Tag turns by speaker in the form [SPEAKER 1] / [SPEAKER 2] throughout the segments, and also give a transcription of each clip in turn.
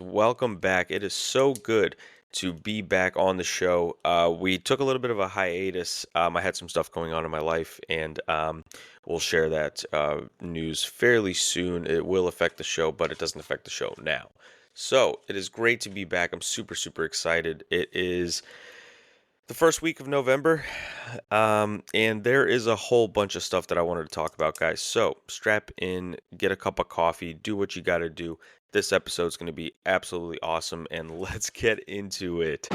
[SPEAKER 1] Welcome back. It is so good to be back on the show. We took a little bit of a hiatus. I had some stuff going on in my life, and we'll share that news fairly soon. It will affect the show, but it doesn't affect the show now. So it is great to be back. I'm super, super excited. It is the first week of November, and there is a whole bunch of stuff that I wanted to talk about, guys. So strap in, get a cup of coffee, do what you got to do. This episode is going to be absolutely awesome, and let's get into it.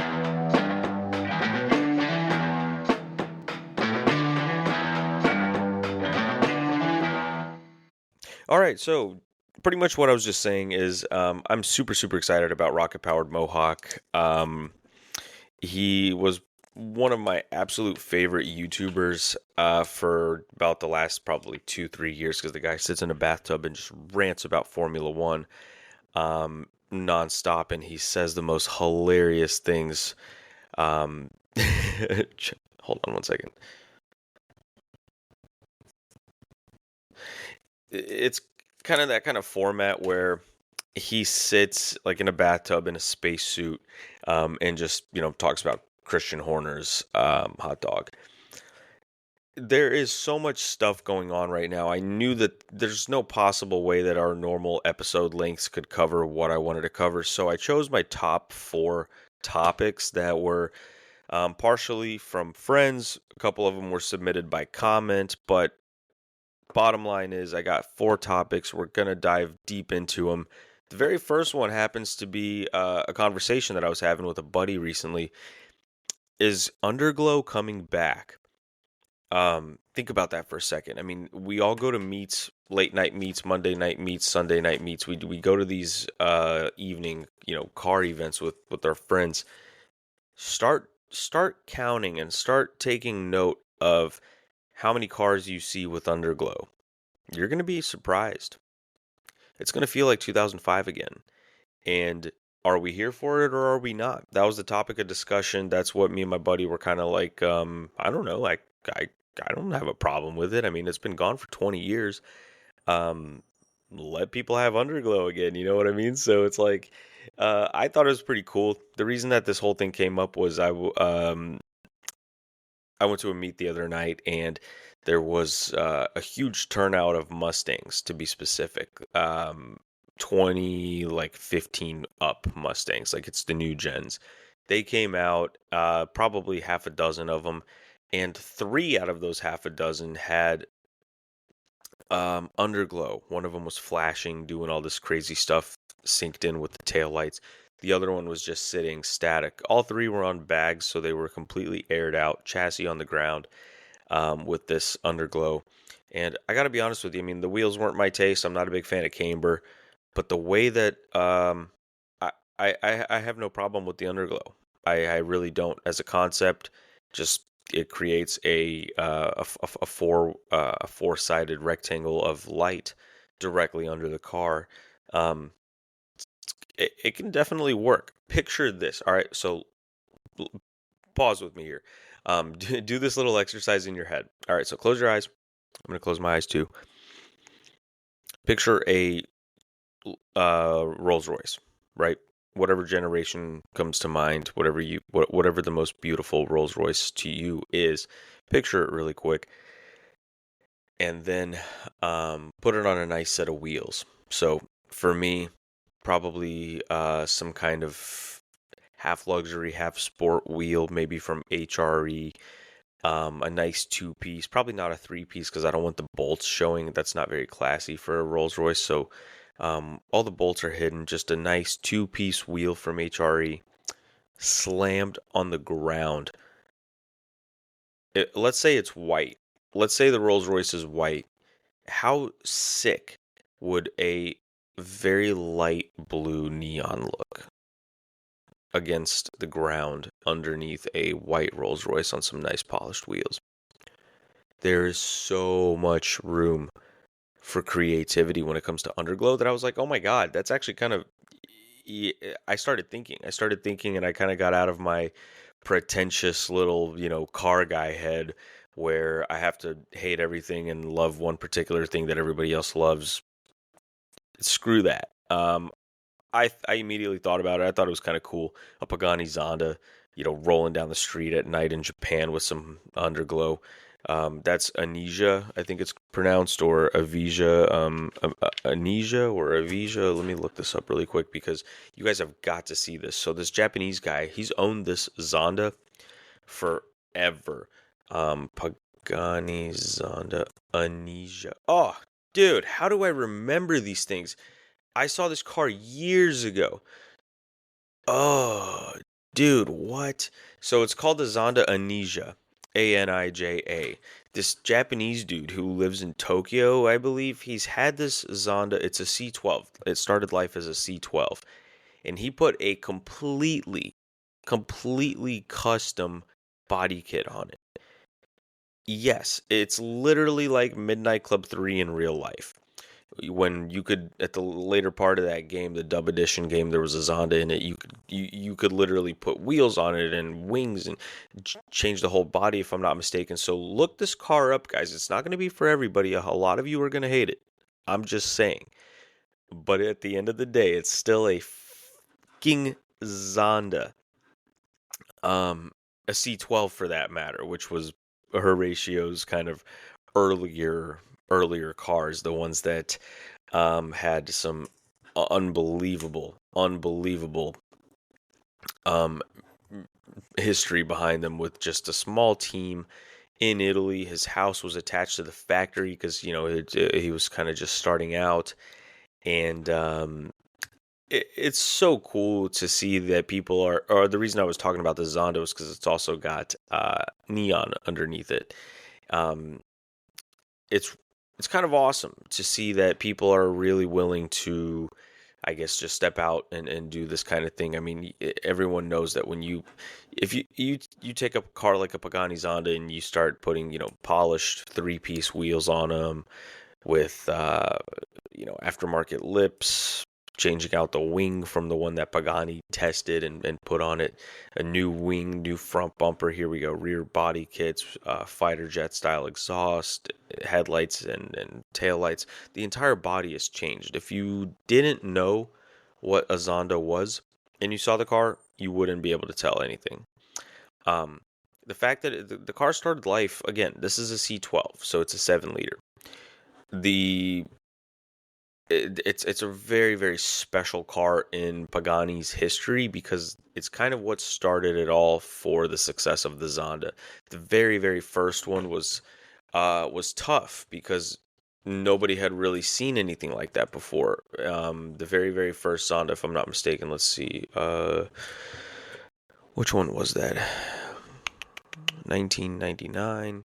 [SPEAKER 1] All right, so pretty much what I was just saying is I'm super, super excited about Rocket Powered Mohawk. He was one of my absolute favorite YouTubers for about the last probably 2-3 years because the guy sits in a bathtub and just rants about Formula One nonstop, and he says the most hilarious things. Um, hold on one second. It's kind of that kind of format where he sits like in a bathtub in a spacesuit and just talks about Christian Horner's hot dog. There is so much stuff going on right now. I knew that there's no possible way that our normal episode lengths could cover what I wanted to cover, so I chose my top four topics that were partially from friends. A couple of them were submitted by comment, but bottom line is I got four topics. We're going to dive deep into them. The very first one happens to be a conversation that I was having with a buddy recently. Is Underglow coming back? Think about that for a second. I mean, we all go to meets, late night meets, Monday night meets, Sunday night meets. We go to these evening, car events with our friends. Start counting and start taking note of how many cars you see with Underglow. You're going to be surprised. It's going to feel like 2005 again. And are we here for it or are we not? That was the topic of discussion. That's what me and my buddy were kind of like, I don't know, I I don't have a problem with it. I mean, it's been gone for 20 years. Um, let people have Underglow again, you know what I mean? So it's like I thought it was pretty cool. The reason that this whole thing came up was I went to a meet the other night and there was a huge turnout of Mustangs, to be specific. 20, like 15 up Mustangs, like it's the new gens. They came out, probably half a dozen of them, and three out of those half a dozen had underglow. One of them was flashing, doing all this crazy stuff, synced in with the taillights. The other one was just sitting static. All three were on bags, so they were completely aired out, chassis on the ground, with this underglow. And I got to be honest with you, I mean, the wheels weren't my taste. I'm not a big fan of camber, but the way that I, I have no problem with the underglow. I really don't. As a concept, just it creates a four-sided rectangle of light directly under the car. Um, it can definitely work. Picture this. All right, so pause with me here. Do this little exercise in your head. All right, so close your eyes. I'm gonna close my eyes too. Picture a Rolls Royce, right? Whatever generation comes to mind, whatever the most beautiful Rolls Royce to you is, picture it really quick, and then put it on a nice set of wheels. So for me, probably some kind of half luxury, half sport wheel, maybe from HRE. A nice two-piece, probably not a three-piece because I don't want the bolts showing. That's not very classy for a Rolls Royce. So all the bolts are hidden. Just a nice two-piece wheel from HRE slammed on the ground. Let's say it's white. Let's say the Rolls Royce is white. How sick would a very light blue neon look against the ground underneath a white Rolls Royce on some nice polished wheels? There is so much room for creativity when it comes to underglow that I was like, oh my God, that's actually kind of. I started thinking. And I kind of got out of my pretentious little, car guy head where I have to hate everything and love one particular thing that everybody else loves. Screw that. I immediately thought about it. I thought it was kind of cool. A Pagani Zonda, rolling down the street at night in Japan with some underglow. That's Anesia, I think it's pronounced, or Avisia, Anesia or Avisia. Let me look this up really quick because you guys have got to see this. So this Japanese guy, he's owned this Zonda forever. Pagani Zonda Anesia. Oh, dude, how do I remember these things? I saw this car years ago. Oh, dude, what? So it's called the Zonda Anija, Anija. This Japanese dude who lives in Tokyo, I believe, he's had this Zonda. It's a C12. It started life as a C12. And he put a completely custom body kit on it. Yes, it's literally like Midnight Club 3 in real life. When you could, at the later part of that game, the dub edition game, there was a Zonda in it. You could literally put wheels on it and wings and change the whole body, if I'm not mistaken. So look this car up, guys. It's not going to be for everybody. A lot of you are going to hate it. I'm just saying. But at the end of the day, it's still a fucking Zonda. A C12 for that matter, which was Horatio's kind of earlier cars, the ones that had some unbelievable um, history behind them, with just a small team in Italy. His house was attached to the factory because he was kind of just starting out, and it's so cool to see that people are. Or the reason I was talking about the Zonda was because it's also got neon underneath it. Um, it's it's kind of awesome to see that people are really willing to, I guess, just step out and do this kind of thing. I mean, everyone knows that when if you take a car like a Pagani Zonda and you start putting, polished three-piece wheels on them with, aftermarket lips, changing out the wing from the one that Pagani tested and put on it, a new wing, new front bumper. Here we go, rear body kits, fighter jet style exhaust, headlights and tail lights. The entire body has changed. If you didn't know what a Zonda was and you saw the car, you wouldn't be able to tell anything. The fact that the car started life, again, this is a C12, so it's a 7-liter. The it's a very, very special car in Pagani's history because it's kind of what started it all for the success of the Zonda. The very, very first one was tough because nobody had really seen anything like that before. The very, very first Zonda, if I'm not mistaken, let's see, which one was that? 1999.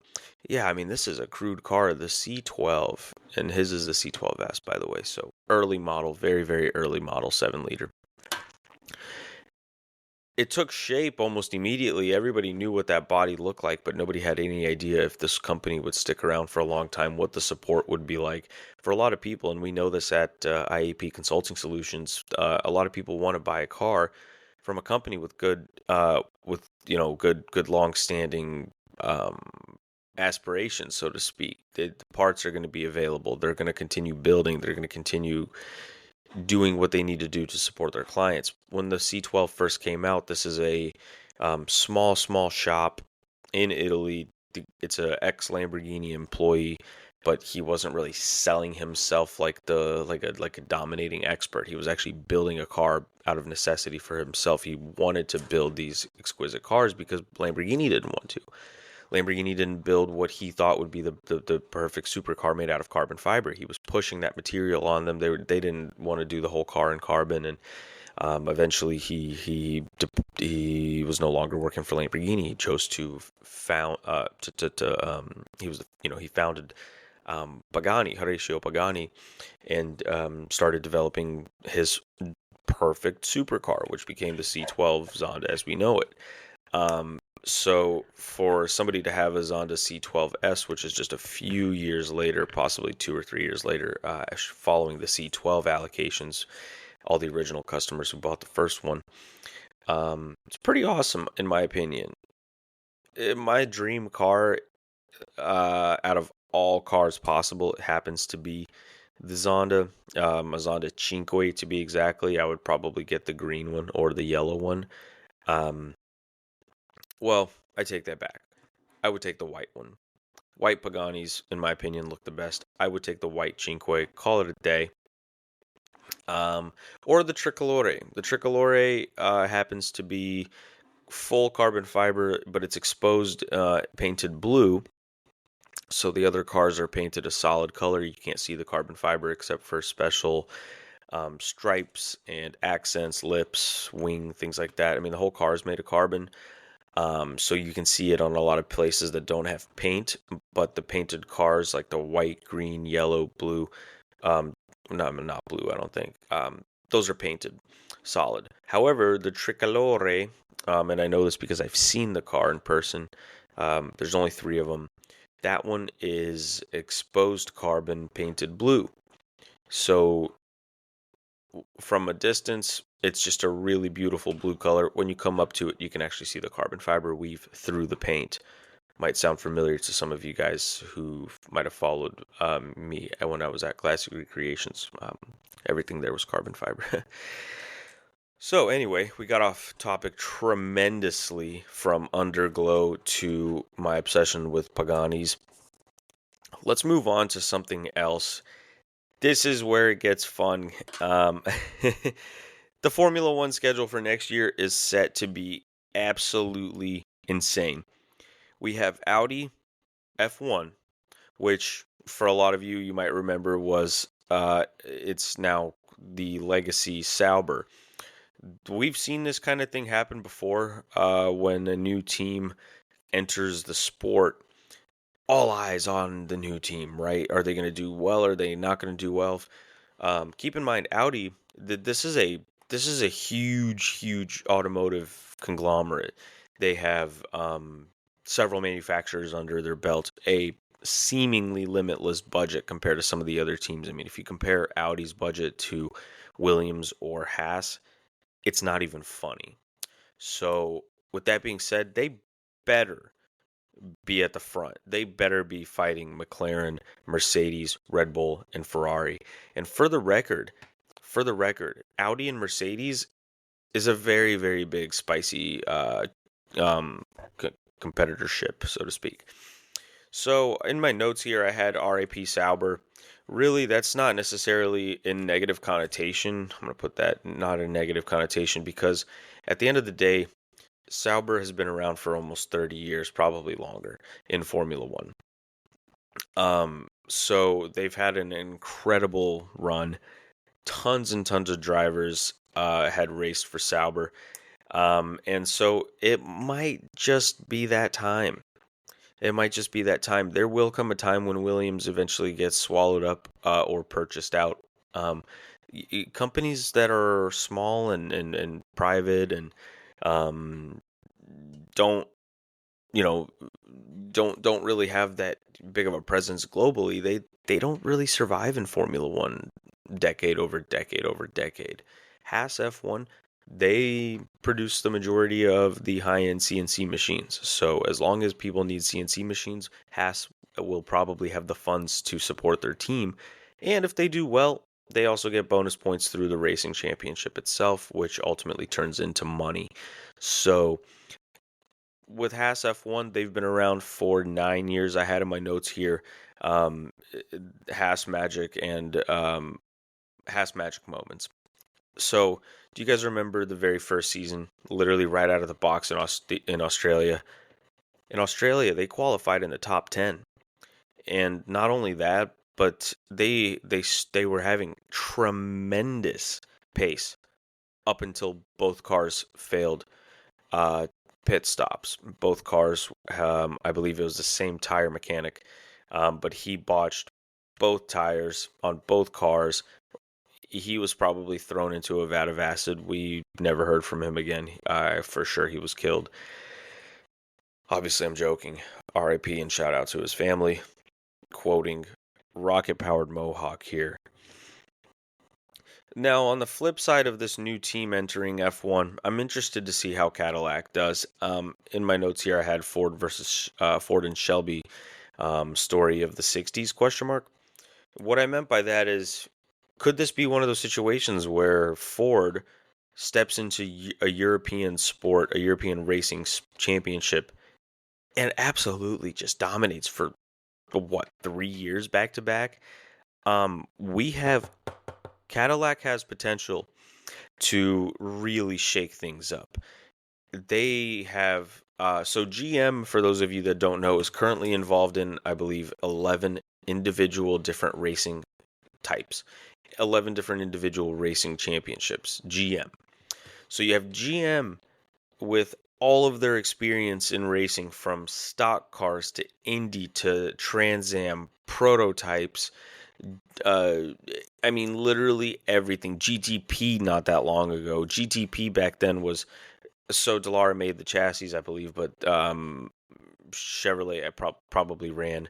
[SPEAKER 1] Yeah, I mean, this is a crude car, the C12, and his is the C12S, by the way. So early model, very, very early model, 7-liter. It took shape almost immediately. Everybody knew what that body looked like, but nobody had any idea if this company would stick around for a long time, what the support would be like. For a lot of people, and we know this at IAP Consulting Solutions, a lot of people want to buy a car from a company with good, good long-standing aspirations, so to speak. The parts are going to be available. They're going to continue building. They're going to continue doing what they need to do to support their clients. When the C12 first came out, this is a small shop in Italy. It's a ex-Lamborghini employee, but he wasn't really selling himself like a dominating expert. He was actually building a car out of necessity for himself. He wanted to build these exquisite cars because Lamborghini didn't want to. Lamborghini didn't build what he thought would be the perfect supercar made out of carbon fiber. He was pushing that material on them. They didn't want to do the whole car in carbon, and eventually he was no longer working for Lamborghini. He chose to he founded Pagani, Horatio Pagani, and started developing his perfect supercar, which became the C12 Zonda as we know it. So for somebody to have a Zonda C12S, which is just a few years later, possibly 2 or 3 years later, following the C12 allocations, all the original customers who bought the first one, it's pretty awesome in my opinion. My dream car, out of all cars possible, it happens to be The Zonda, a Zonda Cinque to be exactly, I would probably get the green one or the yellow one. Um, well, I take that back. I would take the white one. White Paganis, in my opinion, look the best. I would take the white Cinque, call it a day. Um, or the Tricolore. The Tricolore happens to be full carbon fiber, but it's exposed, painted blue. So the other cars are painted a solid color. You can't see the carbon fiber except for special stripes and accents, lips, wing, things like that. I mean, the whole car is made of carbon. So you can see it on a lot of places that don't have paint, but the painted cars like the white, green, yellow, blue, um, not blue, I don't think. Those are painted solid. However, the Tricolore, and I know this because I've seen the car in person. There's only three of them. That one is exposed carbon painted blue. So from a distance, it's just a really beautiful blue color. When you come up to it, you can actually see the carbon fiber weave through the paint. Might sound familiar to some of you guys who might have followed me when I was at Classic Recreations. Everything there was carbon fiber. So anyway, we got off topic tremendously from Underglow to my obsession with Paganis. Let's move on to something else. This is where it gets fun. The Formula One schedule for next year is set to be absolutely insane. We have Audi F1, which for a lot of you, you might remember was it's now the legacy Sauber. We've seen this kind of thing happen before when a new team enters the sport. All eyes on the new team, right? Are they going to do well? Are they not going to do well? Keep in mind, Audi. This is a huge automotive conglomerate. They have several manufacturers under their belt. A seemingly limitless budget compared to some of the other teams. I mean, if you compare Audi's budget to Williams or Haas, it's not even funny. So, with that being said, they better be at the front. They better be fighting McLaren, Mercedes, Red Bull, and Ferrari. And for the record, Audi and Mercedes is a very big spicy um, competitorship, so to speak. So in my notes here, I had RAP Sauber. Really, that's not necessarily in negative connotation. I'm going to put that not in negative connotation because at the end of the day, Sauber has been around for almost 30 years, probably longer, in Formula One. So they've had an incredible run. Tons and tons of drivers had raced for Sauber. And so it might just be that time. It might just be that time. There will come a time when Williams eventually gets swallowed up or purchased out. Companies that are small and private and um, don't you know don't really have that big of a presence globally. They don't really survive in Formula One decade over decade over decade. Haas F1, they produce the majority of the high-end CNC machines. So as long as people need CNC machines, Haas will probably have the funds to support their team. And if they do well, they also get bonus points through the racing championship itself, which ultimately turns into money. So with Haas F1, they've been around for 9 years. I had in my notes here Haas Magic and Haas Magic moments. So, do you guys remember the very first season, literally right out of the box in Australia? In Australia, they qualified in the top 10. And not only that, but they were having tremendous pace up until both cars failed pit stops. Both cars, I believe it was the same tire mechanic, but he botched both tires on both cars. He was probably thrown into a vat of acid. We never heard from him again. For sure he was killed. Obviously, I'm joking. RIP and shout out to his family. Quoting rocket powered Mohawk here. Now, on the flip side of this new team entering F1, I'm interested to see how Cadillac does. In my notes here, I had Ford versus Ford and Shelby story of the '60s question mark. What I meant by that is, could this be one of those situations where Ford steps into a European sport, a European racing championship, and absolutely just dominates for what, 3 years back to back? We have Cadillac has potential to really shake things up. They have so GM, for those of you that don't know, is currently involved in, I believe, 11 individual different racing types, 11 different individual racing championships. GM. So you have GM with all of their experience in racing, from stock cars to Indy to Trans Am prototypes. Uh, I mean, literally everything. GTP not that long ago. GTP back then was, so Dallara made the chassis, I believe, but Chevrolet probably ran.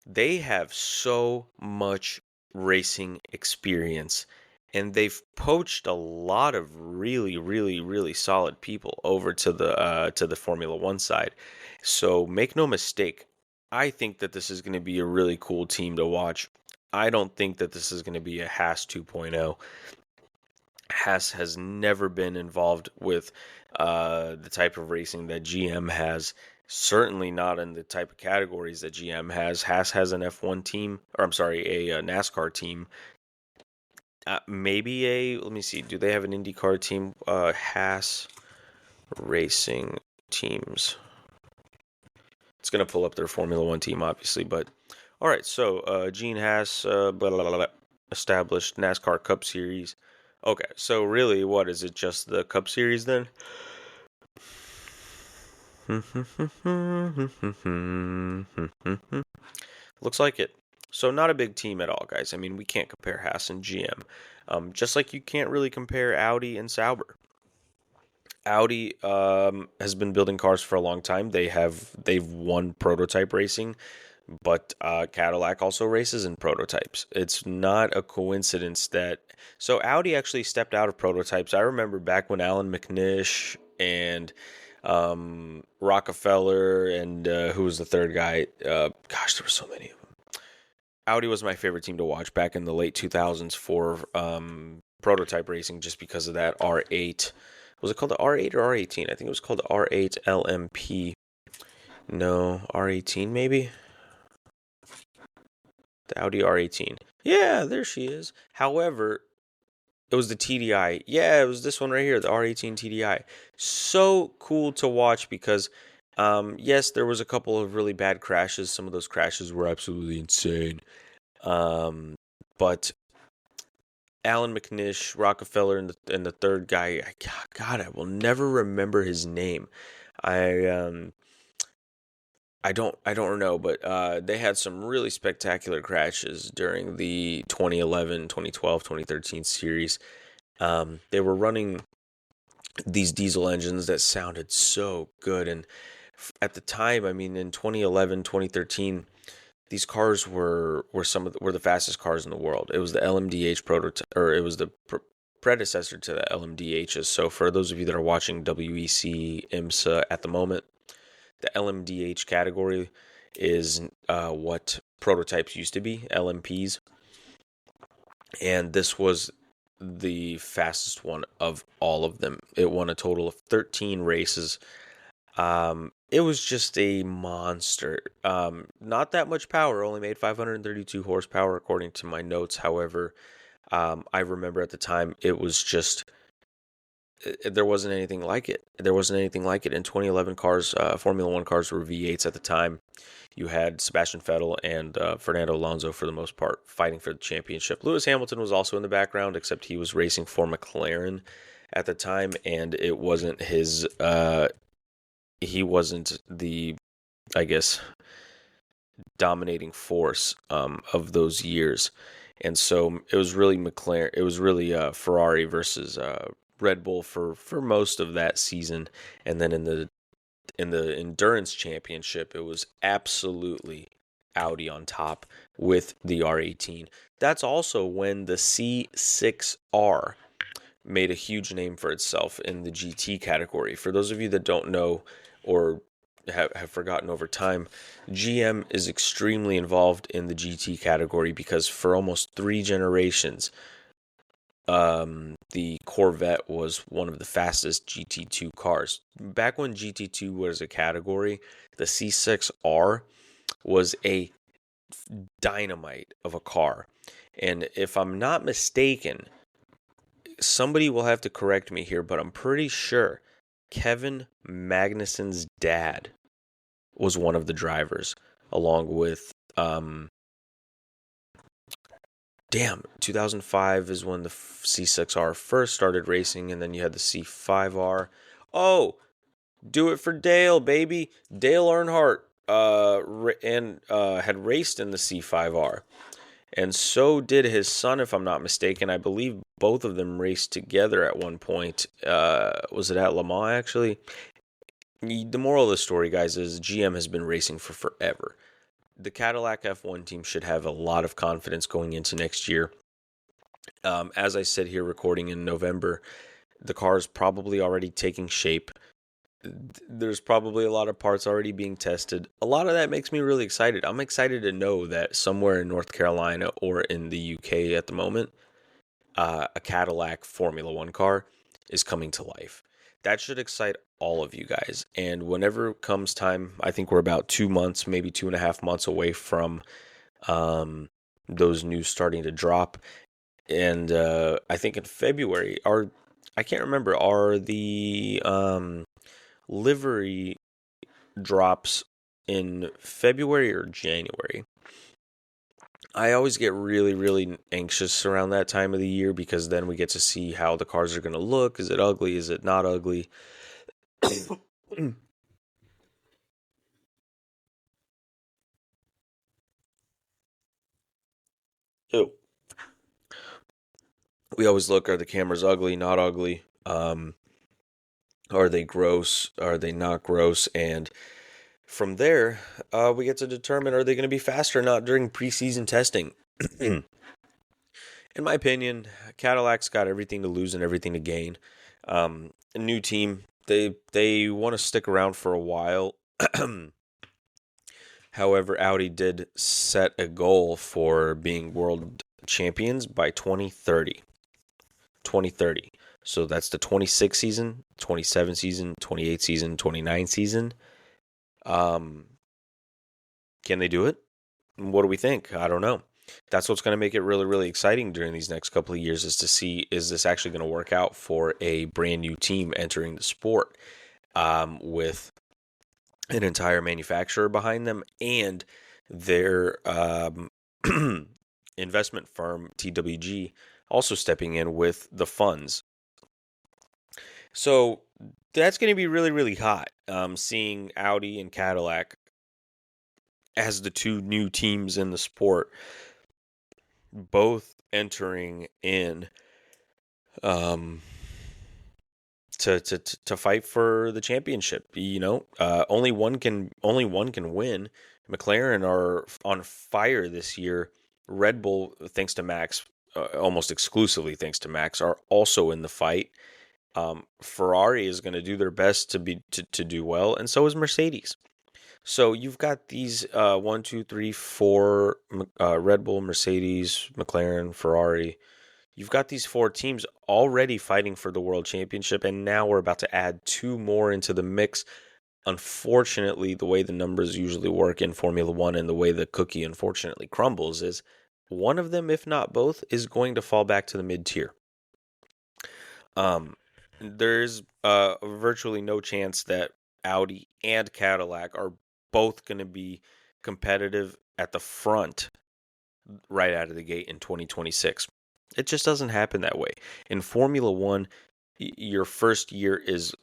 [SPEAKER 1] They have so much racing experience, and they've poached a lot of really, really, really solid people over to the Formula One side. So make no mistake, I think that this is going to be a really cool team to watch. I don't think that this is going to be a Haas 2.0. Haas has never been involved with the type of racing that GM has. Certainly not in the type of categories that GM has. Haas has an F1 team, or I'm sorry, a NASCAR team. Maybe let me see, do they have an IndyCar team? Haas Racing Teams. It's going to pull up their Formula One team, obviously, but all right. So Gene Haas, blah, blah, blah, blah, established NASCAR Cup Series. Okay, so really, what is it? Just the Cup Series then? Looks like it. So not a big team at all, guys. I mean, we can't compare Haas and GM. Just like you can't really compare Audi and Sauber. Audi has been building cars for a long time. They've won prototype racing, but Cadillac also races in prototypes. It's not a coincidence that, so Audi actually stepped out of prototypes. I remember back when Alan McNish and Rockefeller and who was the third guy? Gosh, there were so many of them. Audi was my favorite team to watch back in the late 2000s for prototype racing, just because of that R8. Was it called the R8 or R18? I think it was called the R8 LMP. No, R18 maybe? The Audi R18. Yeah, there she is. However, it was the TDI. Yeah, it was this one right here, the R18 TDI. So cool to watch because, yes, there was a couple of really bad crashes. Some of those crashes were absolutely insane. But Alan McNish, Rockefeller, and the third guy, God, I will never remember his name. I don't know, but they had some really spectacular crashes during the 2011, 2012, 2013 series. They were running these diesel engines that sounded so good, and at the time, I mean, in 2011, 2013, these cars were were the fastest cars in the world. It was the LMDH prototype, or it was the predecessor to the LMDHs. So for those of you that are watching WEC, IMSA at the moment, the LMDH category is what prototypes used to be, LMPs. And this was the fastest one of all of them. It won a total of 13 races. It was just a monster. Not that much power, only made 532 horsepower according to my notes. However, I remember at the time it was just, there wasn't anything like it. There wasn't anything like it. In 2011 cars, Formula One cars were V8s at the time. You had Sebastian Vettel and Fernando Alonso, for the most part, fighting for the championship. Lewis Hamilton was also in the background, except he was racing for McLaren at the time, and it wasn't his. He wasn't the, I guess, dominating force of those years, and so it was really McLaren. It was really Ferrari versus Red Bull for most of that season, and then in the endurance championship, it was absolutely Audi on top with the R18. That's also when the C6R made a huge name for itself in the GT category. For those of you that don't know, or have forgotten over time, GM is extremely involved in the GT category because for almost 3 generations, the Corvette was one of the fastest GT2 cars. Back when GT2 was a category, the C6R was a dynamite of a car. And if I'm not mistaken, somebody will have to correct me here, but I'm pretty sure Kevin Magnussen's dad was one of the drivers, along with 2005 is when the C6R first started racing, and then you had the C5R. Oh, do it for Dale, baby. Dale Earnhardt had raced in the C5R. And so did his son, if I'm not mistaken. I believe both of them raced together at one point. Was it at Le Mans, actually? The moral of the story, guys, is GM has been racing for forever. The Cadillac F1 team should have a lot of confidence going into next year. As I said here, recording in November, the car is probably already taking shape. There's probably a lot of parts already being tested. A lot of that makes me really excited. I'm excited to know that somewhere in North Carolina or in the UK at the moment, a Cadillac Formula One car is coming to life. That should excite all of you guys. And whenever comes time, I think we're about 2 months, maybe 2.5 months away from those news starting to drop. And I think in February, I can't remember, are the livery drops in February or January? I always get really, really anxious around that time of the year because then we get to see how the cars are going to look. Is it ugly? Is it not ugly? So we always look, are the cameras ugly, not ugly? Are they gross? Are they not gross? And from there, we get to determine, are they going to be fast or not during preseason testing? In my opinion, Cadillac's got everything to lose and everything to gain. A new team, they want to stick around for a while. However, Audi did set a goal for being world champions by 2030. 2030. So that's the 26 season, 27 season, 28 season, 29 season. Can they do it? What do we think? I don't know. That's what's going to make it really, really exciting during these next couple of years, is to see, is this actually going to work out for a brand new team entering the sport with an entire manufacturer behind them and their investment firm, TWG, also stepping in with the funds. So that's going to be really, really hot, seeing Audi and Cadillac as the two new teams in the sport, both entering in to fight for the championship. Only one can win. McLaren are on fire this year. Red Bull, thanks to Max, almost exclusively thanks to Max, are also in the fight. Ferrari is going to do their best to do well, and so is Mercedes. So you've got these 1, 2, 3, 4 Red Bull, Mercedes, McLaren, Ferrari. You've got these 4 teams already fighting for the world championship, and now we're about to add 2 more into the mix. Unfortunately, the way the numbers usually work in Formula One and the way the cookie unfortunately crumbles is one of them, if not both, is going to fall back to the mid-tier. There's virtually no chance that Audi and Cadillac are both going to be competitive at the front right out of the gate in 2026. It just doesn't happen that way. In Formula One, your first year is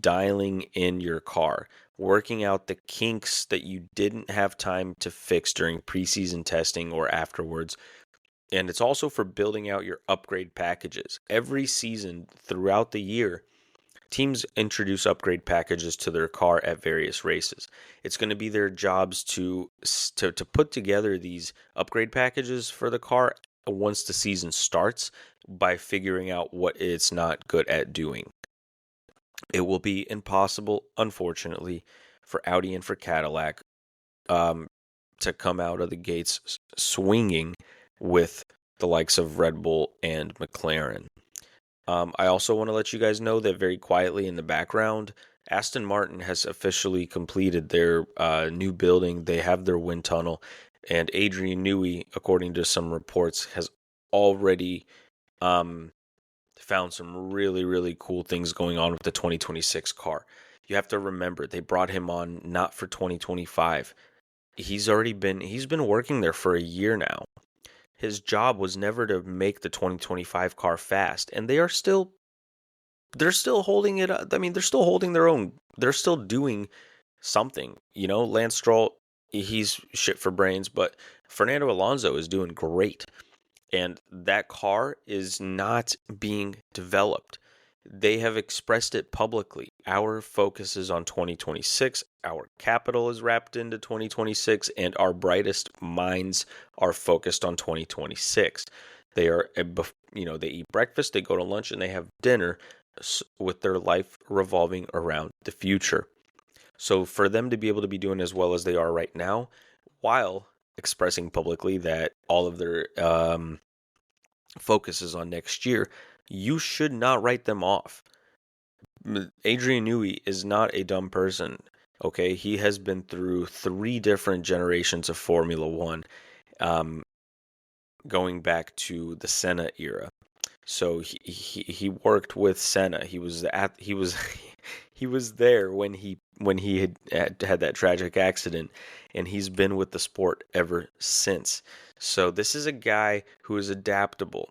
[SPEAKER 1] dialing in your car, working out the kinks that you didn't have time to fix during preseason testing or afterwards. And it's also for building out your upgrade packages. Every season throughout the year, teams introduce upgrade packages to their car at various races. It's going to be their jobs to put together these upgrade packages for the car once the season starts by figuring out what it's not good at doing. It will be impossible, unfortunately, for Audi and for Cadillac um, to come out of the gates swinging with the likes of Red Bull and McLaren. I also want to let you guys know that very quietly in the background, Aston Martin has officially completed their new building. They have their wind tunnel, and Adrian Newey, according to some reports, has already found some really, really cool things going on with the 2026 car. You have to remember, they brought him on not for 2025. He's been working there for a year now. His job was never to make the 2025 car fast, and they're still holding it up. I mean, they're still holding their own. They're still doing something. Lance Stroll, he's shit for brains, but Fernando Alonso is doing great. And that car is not being developed. They have expressed it publicly. Our focus is on 2026. Our capital is wrapped into 2026, and our brightest minds are focused on 2026. They are, they eat breakfast, they go to lunch, and they have dinner with their life revolving around the future. So for them to be able to be doing as well as they are right now, while expressing publicly that all of their focus is on next year, you should not write them off. Adrian Newey is not a dumb person. Okay, he has been through 3 different generations of Formula One, going back to the Senna era. So he worked with Senna. He was he was there when he had that tragic accident, and he's been with the sport ever since. So this is a guy who is adaptable.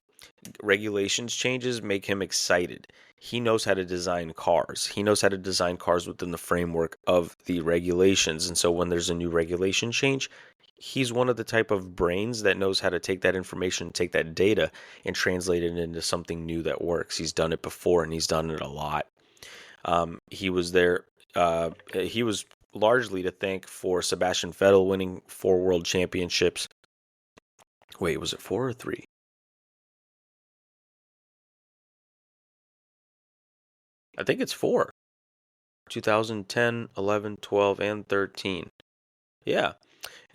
[SPEAKER 1] Regulations changes make him excited. He knows how to design cars. He knows how to design cars within the framework of the regulations. And so when there's a new regulation change, he's one of the type of brains that knows how to take that information, take that data, and translate it into something new that works. He's done it before, and he's done it a lot. He was there. He was largely to thank for Sebastian Vettel winning 4 world championships. Wait, was it 4 or 3? I think it's 4. 2010, 11, 12, and 13. Yeah.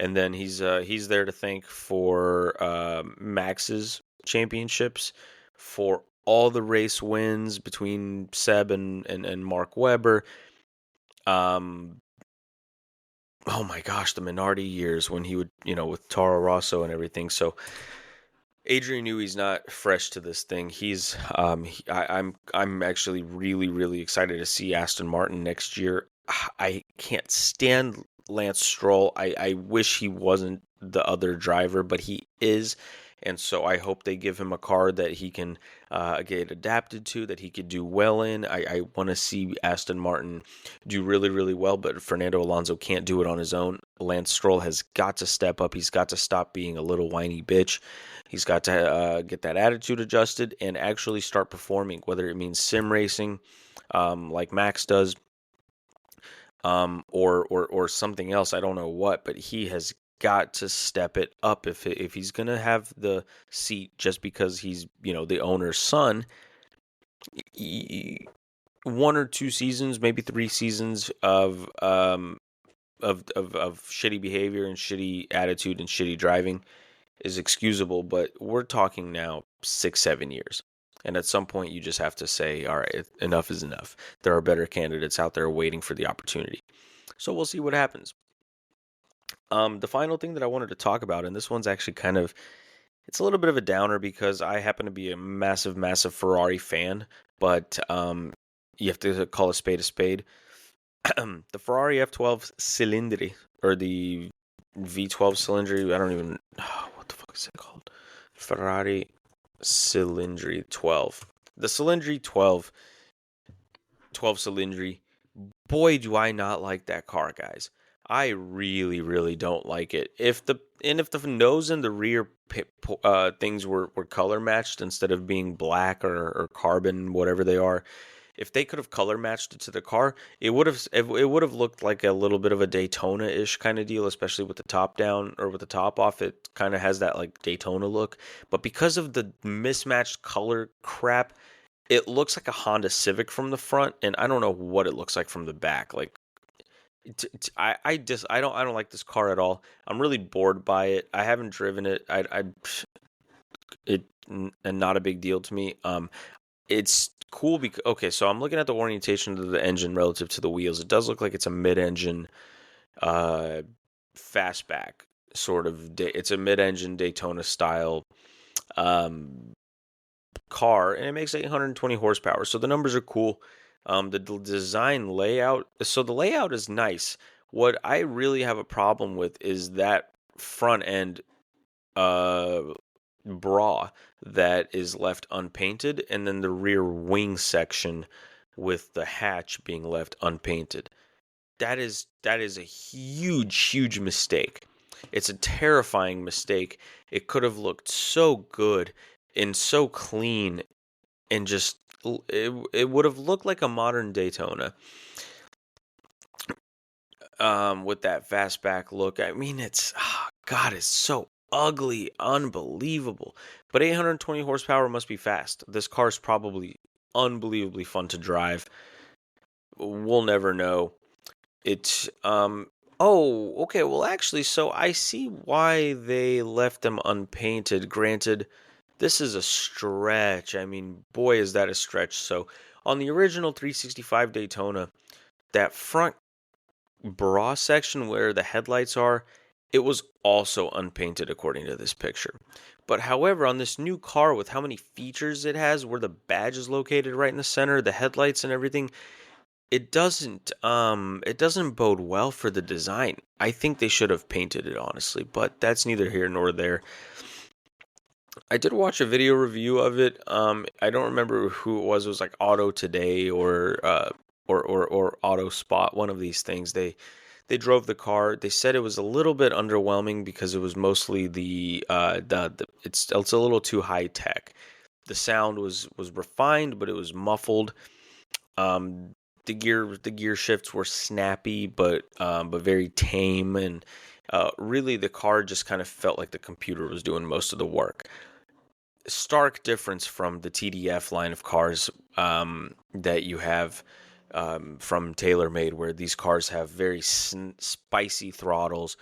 [SPEAKER 1] And then he's there to thank for Max's championships, for all the race wins between Seb and Mark Webber. Oh my gosh, the Minardi years when he would, with Toro Rosso and everything. So Adrian Newey's not fresh to this thing. I'm actually really, really excited to see Aston Martin next year. I can't stand Lance Stroll. I wish he wasn't the other driver, but he is. And so I hope they give him a car that he can get adapted to, that he could do well in. I want to see Aston Martin do really, really well, but Fernando Alonso can't do it on his own. Lance Stroll has got to step up. He's got to stop being a little whiny bitch. He's got to get that attitude adjusted and actually start performing, whether it means sim racing like Max does, or something else. I don't know what, but he has got to step it up if he's gonna have the seat just because he's the owner's son. 1 or 2 seasons, maybe 3 seasons of shitty behavior and shitty attitude and shitty driving is excusable, but we're talking now 6-7 years. And at some point you just have to say, all right, enough is enough. There are better candidates out there waiting for the opportunity. So we'll see what happens. The final thing that I wanted to talk about, and this one's actually it's a little bit of a downer because I happen to be a massive, massive Ferrari fan, but you have to call a spade a spade. The Ferrari F12Cilindri, or the V12Cilindri, I don't even, what the fuck is it called? Ferrari Cilindri 12. The Cilindri 12Cilindri, boy, do I not like that car, guys. I really, really don't like it. If the nose and the rear things were color matched instead of being black or carbon, whatever they are, if they could have color matched it to the car, it would have looked like a little bit of a Daytona-ish kind of deal, especially with the top down or with the top off. It kind of has that like Daytona look, but because of the mismatched color crap, it looks like a Honda Civic from the front, and I don't know what it looks like from the back. Like, I don't like this car at all. I'm really bored by it. I haven't driven it. And not a big deal to me. It's cool because okay, so I'm looking at the orientation of the engine relative to the wheels. It does look like it's a mid-engine uh fastback sort of it's a mid-engine Daytona style um car, and it makes 820 horsepower. So the numbers are cool. The design layout, so the layout is nice. What I really have a problem with is that front end uh bra that is left unpainted, and then the rear wing section with the hatch being left unpainted. That is a huge mistake. It's a terrifying mistake. It could have looked so good and so clean, and just it would have looked like a modern Daytona with that fastback look. I mean, God, it's so ugly, unbelievable. But 820 horsepower must be fast. This car is probably unbelievably fun to drive. We'll never know. It's oh, okay, well actually, so I see why they left them unpainted. Granted, this is a stretch. I mean, boy, is that a stretch. So, on the original 365 Daytona, that front bra section where the headlights are, it was also unpainted according to this picture. But however, on this new car with how many features it has, where the badge is located right in the center, the headlights and everything, it doesn't bode well for the design. I think they should have painted it honestly, but that's neither here nor there. I did watch a video review of it. I don't remember who it was. It was like Auto Today or Auto Spot, one of these things. They drove the car. They said it was a little bit underwhelming because it was mostly it's a little too high tech. The sound was refined, but it was muffled. Um, the gear shifts were snappy, but very tame, and really the car just kind of felt like the computer was doing most of the work. Stark difference from the TDF line of cars that you have from TaylorMade, where these cars have very spicy throttles,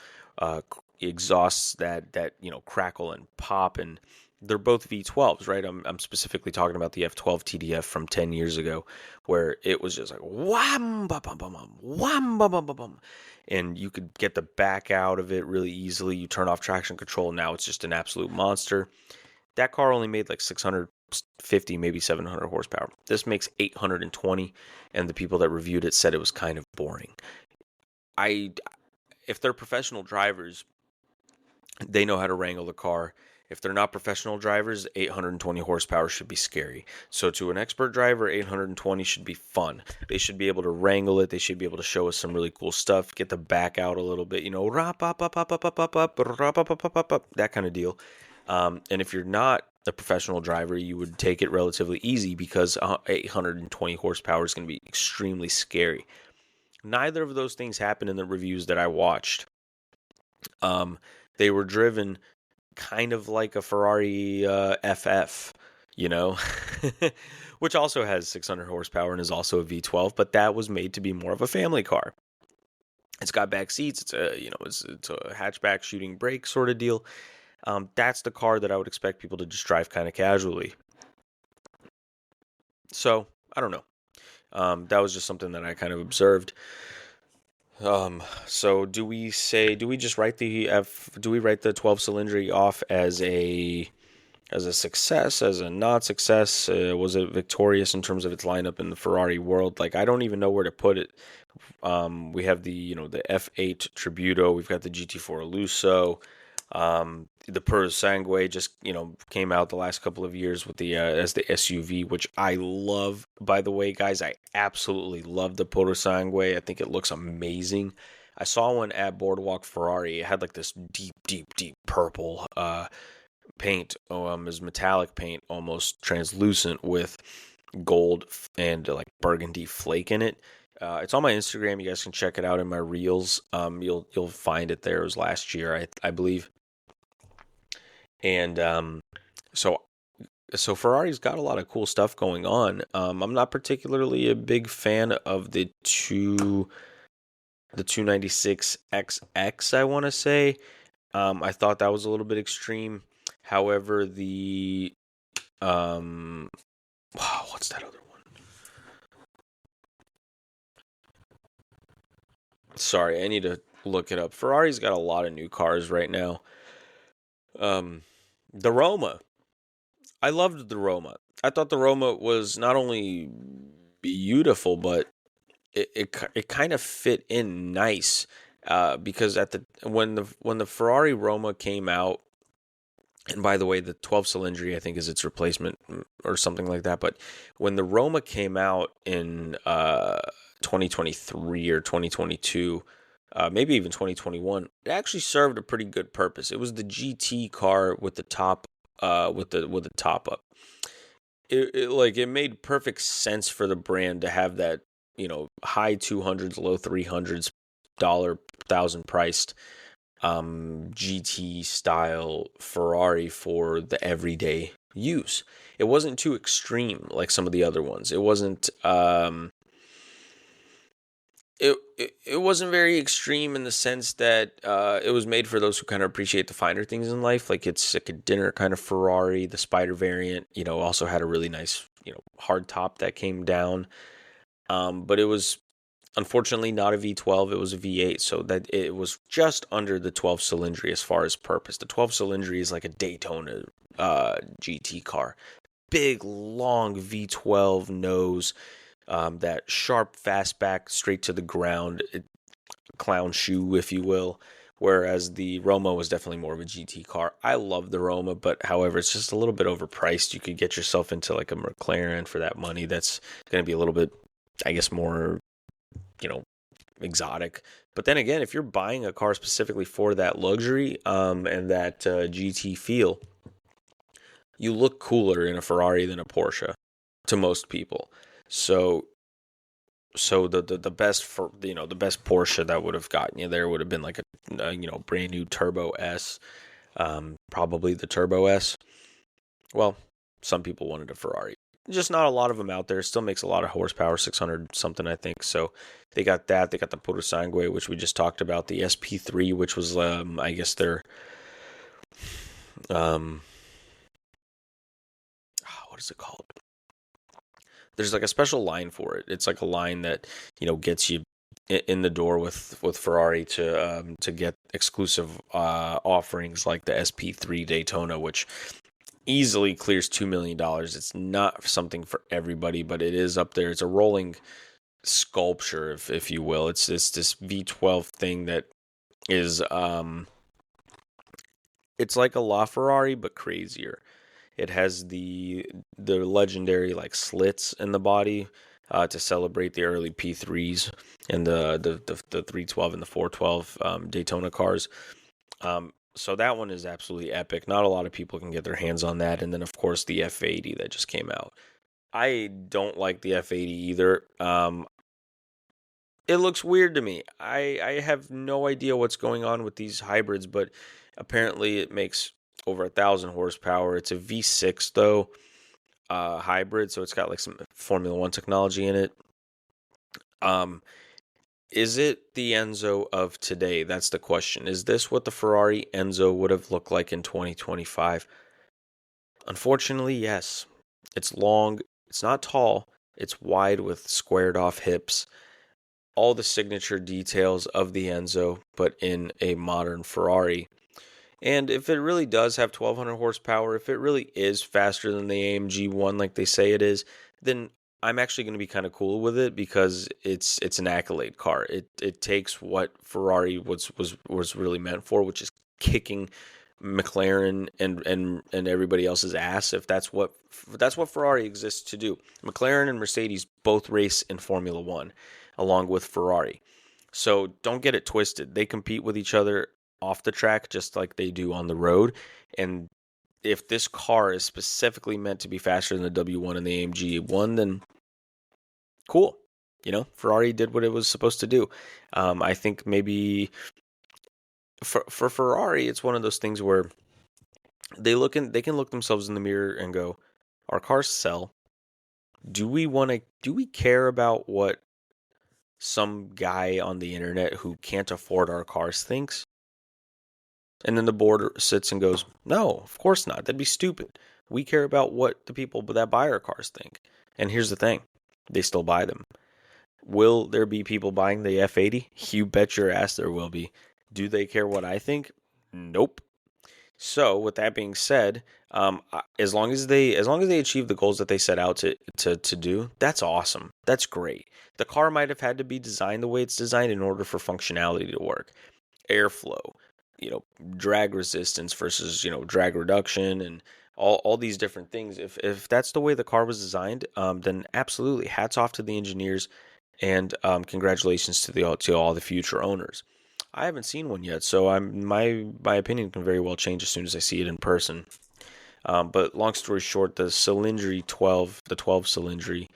[SPEAKER 1] exhausts that crackle and pop, and they're both V12s, right? I'm specifically talking about the F12 TDF from 10 years ago, where it was just like wham bum bum bum bum, wham bum bum bum bum, and you could get the back out of it really easily. You turn off traction control, now it's just an absolute monster. That car only made like 650, maybe 700 horsepower. This makes 820, and the people that reviewed it said it was kind of boring. If they're professional drivers, they know how to wrangle the car. If they're not professional drivers, 820 horsepower should be scary. So to an expert driver, 820 should be fun. They should be able to wrangle it. They should be able to show us some really cool stuff, get the back out a little bit, that kind of deal. And if you're not a professional driver, you would take it relatively easy because 820 horsepower is going to be extremely scary. Neither of those things happened in the reviews that I watched. They were driven kind of like a Ferrari FF, you know, which also has 600 horsepower and is also a V12, but that was made to be more of a family car. It's got back seats. It's a hatchback shooting brake sort of deal. That's the car that I would expect people to just drive kind of casually. So I don't know. That was just something that I kind of observed. So do we just write the 12-Cilindri off as a success, as a not success? Was it victorious in terms of its lineup in the Ferrari world? Like, I don't even know where to put it. We have the F8 Tributo, we've got the GT4 Lusso, the Purosangue just came out the last couple of years with the as the SUV, which I love. By the way, guys, I absolutely love the Purosangue. I think it looks amazing. I saw one at Boardwalk Ferrari. It had like this deep purple paint. It was metallic paint, almost translucent with gold and like burgundy flake in it. It's on my Instagram. You guys can check it out in my reels. You'll find it there. It was last year, I believe. And so Ferrari's got a lot of cool stuff going on. I'm not particularly a big fan of the two the 296 XX, I want to say. I thought that was a little bit extreme. However, the wow, what's that other one? Sorry, I need to look it up. Ferrari's got a lot of new cars right now. Um, the Roma. I loved the Roma. I thought the Roma was not only beautiful, but it kind of fit in nice. Because at the when the Ferrari Roma came out, and by the way, the 12 Cilindri I think is its replacement or something like that. But when the Roma came out in 2023 or 2022, maybe even 2021, it actually served a pretty good purpose. It was the GT car with the top with the top up. It made perfect sense for the brand to have that, high 200s, low 300s dollar thousand priced GT style Ferrari for the everyday use. It wasn't too extreme like some of the other ones. It wasn't very extreme in the sense that it was made for those who kind of appreciate the finer things in life. Like it's like a dinner kind of Ferrari. The Spider variant, also had a really nice, hard top that came down. But it was unfortunately not a V12. It was a V8, so that it was just under the 12 Cilindri as far as purpose. The 12 Cilindri is like a Daytona GT car. Big, long V12 nose, that sharp fastback straight to the ground, clown shoe, if you will. Whereas the Roma was definitely more of a GT car. I love the Roma, but however, it's just a little bit overpriced. You could get yourself into like a McLaren for that money. That's going to be a little bit, I guess, more, you know, exotic. But then again, if you're buying a car specifically for that luxury and that GT feel, you look cooler in a Ferrari than a Porsche to most people. So the best for the best Porsche that would have gotten you there would have been like a brand new Turbo S, probably the Turbo S. Well, some people wanted a Ferrari. Just not a lot of them out there. Still makes a lot of horsepower, 600 something, I think. So they got that. They got the Purosangue, which we just talked about. The SP3, which was, I guess, their, um, what is it called? There's like a special line for it. It's like a line that gets you in the door with Ferrari to get exclusive offerings like the SP3 Daytona, which easily clears $2 million. It's not something for everybody, but it is up there. It's a rolling sculpture, if you will. It's this V12 thing that is it's like a LaFerrari but crazier. It has the legendary like slits in the body to celebrate the early P3s and the 312 and the 412 Daytona cars. So that one is absolutely epic. Not a lot of people can get their hands on that. And then, of course, the F80 that just came out. I don't like the F80 either. It looks weird to me. I have no idea what's going on with these hybrids, but apparently it makes over 1,000 horsepower. It's a V6 though, hybrid, so it's got like some Formula One technology in it. Um, Is it the Enzo of today? That's the question. Is this what the Ferrari Enzo would have looked like in 2025? Unfortunately, yes. It's long, it's not tall, it's wide with squared off hips. All the signature details of the Enzo, but in a modern Ferrari. And if it really does have 1,200 horsepower, if it really is faster than the AMG one like they say it is, then I'm actually going to be kind of cool with it because it's an accolade car. It takes what Ferrari was really meant for, which is kicking McLaren and everybody else's ass. If that's what Ferrari exists to do. McLaren and Mercedes both race in Formula One, along with Ferrari. So don't get it twisted. They compete with each other off the track just like they do on the road. And if this car is specifically meant to be faster than the W1 and the AMG one, then cool. Ferrari did what it was supposed to do. I think maybe for Ferrari, it's one of those things where they can look themselves in the mirror and go, our cars sell. Do we care about what some guy on the internet who can't afford our cars thinks. And then the board sits and goes, no, of course not. That'd be stupid. We care about what the people that buy our cars think. And here's the thing, they still buy them. Will there be people buying the F80? You bet your ass there will be. Do they care what I think? Nope. So, with that being said, as long as they achieve the goals that they set out to do, that's awesome. That's great. The car might have had to be designed the way it's designed in order for functionality to work. Airflow, drag resistance versus drag reduction, and all these different things. If that's the way the car was designed, then absolutely hats off to the engineers, and congratulations to all the future owners. I haven't seen one yet, so my opinion can very well change as soon as I see it in person. But long story short, the 12Cilindri,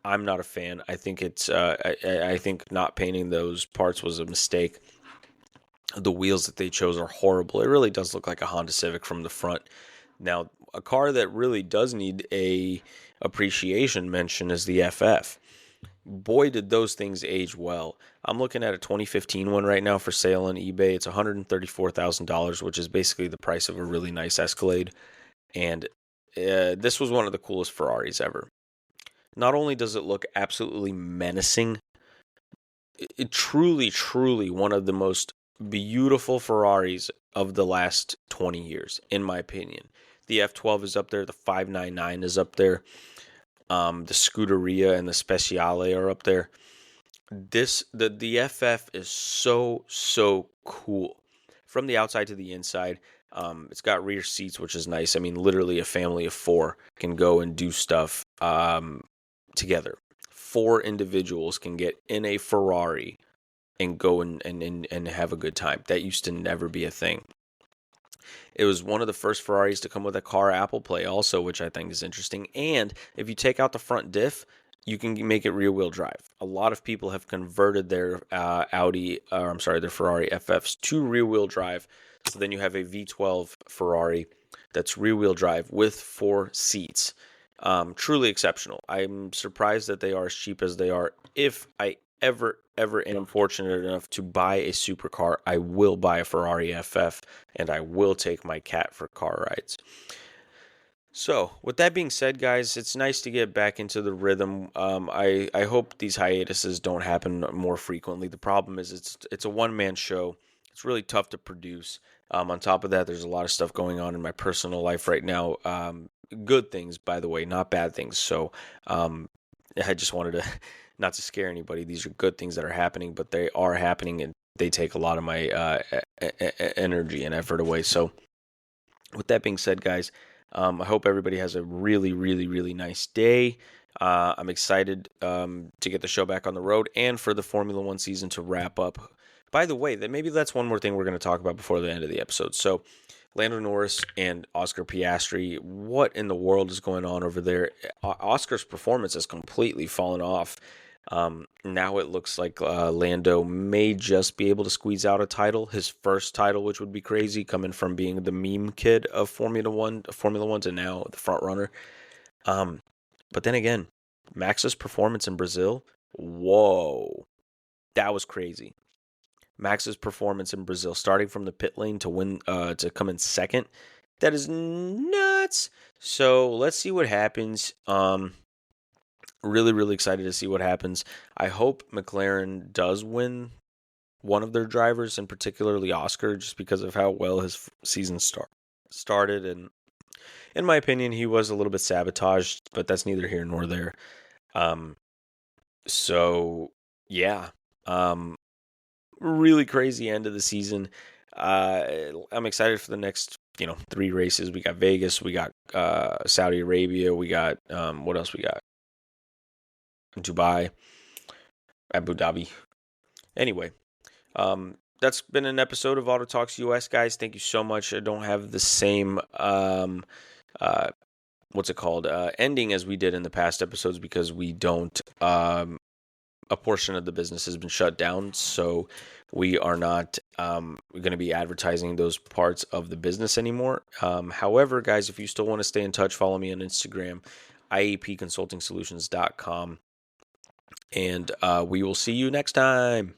[SPEAKER 1] I'm not a fan. I think I think not painting those parts was a mistake. The wheels that they chose are horrible. It really does look like a Honda Civic from the front. Now, a car that really does need a appreciation mention is the FF. Boy, did those things age well. I'm looking at a 2015 one right now for sale on eBay. It's $134,000, which is basically the price of a really nice Escalade. And this was one of the coolest Ferraris ever. Not only does it look absolutely menacing, it truly one of the most beautiful Ferraris of the last 20 years, in my opinion. The F12 is up there. The 599 is up there. The Scuderia and the Speciale are up there. The FF is so cool from the outside to the inside. It's got rear seats, which is nice. I mean, literally a family of four can go and do stuff together. 4 individuals can get in a Ferrari and go and have a good time. That used to never be a thing. It was one of the first Ferraris to come with a car Apple Play also, which I think is interesting. And if you take out the front diff, you can make it rear-wheel drive. A lot of people have converted their their Ferrari FFs to rear-wheel drive. So then you have a V12 Ferrari that's rear-wheel drive with 4 seats. Truly exceptional. I'm surprised that they are as cheap as they are. If I ever am fortunate enough to buy a supercar, I will buy a Ferrari FF, and I will take my cat for car rides. So, with that being said, guys, it's nice to get back into the rhythm. I hope these hiatuses don't happen more frequently. The problem is it's a one-man show. It's really tough to produce. On top of that, there's a lot of stuff going on in my personal life right now. Good things, by the way, not bad things. So, I just wanted to not to scare anybody. These are good things that are happening, but they are happening, and they take a lot of my energy and effort away. So, with that being said, guys, I hope everybody has a really nice day. I'm excited to get the show back on the road and for the Formula One season to wrap up. By the way, maybe that's one more thing we're going to talk about before the end of the episode. So, Lando Norris and Oscar Piastri, what in the world is going on over there? Oscar's performance has completely fallen off. Now it looks like Lando may just be able to squeeze out a title, his first title, which would be crazy, coming from being the meme kid of Formula One to now the front runner. But then again, Max's performance in Brazil, whoa, that was crazy. Max's performance in Brazil, starting from the pit lane to win, to come in second, that is nuts. So let's see what happens. Really excited to see what happens. I hope McLaren does win one of their drivers, and particularly Oscar, just because of how well his season started. And in my opinion, he was a little bit sabotaged, but that's neither here nor there. So yeah, really crazy end of the season. I'm excited for the next 3 races. We got Vegas, we got Saudi Arabia, we got what else we got? Dubai, Abu Dhabi. Anyway, that's been an episode of AutoTalksUS, guys. Thank you so much. I don't have the same ending as we did in the past episodes because we don't. A portion of the business has been shut down, so we are not going to be advertising those parts of the business anymore. However, guys, if you still want to stay in touch, follow me on Instagram, iapconsultingsolutions.com. And we will see you next time.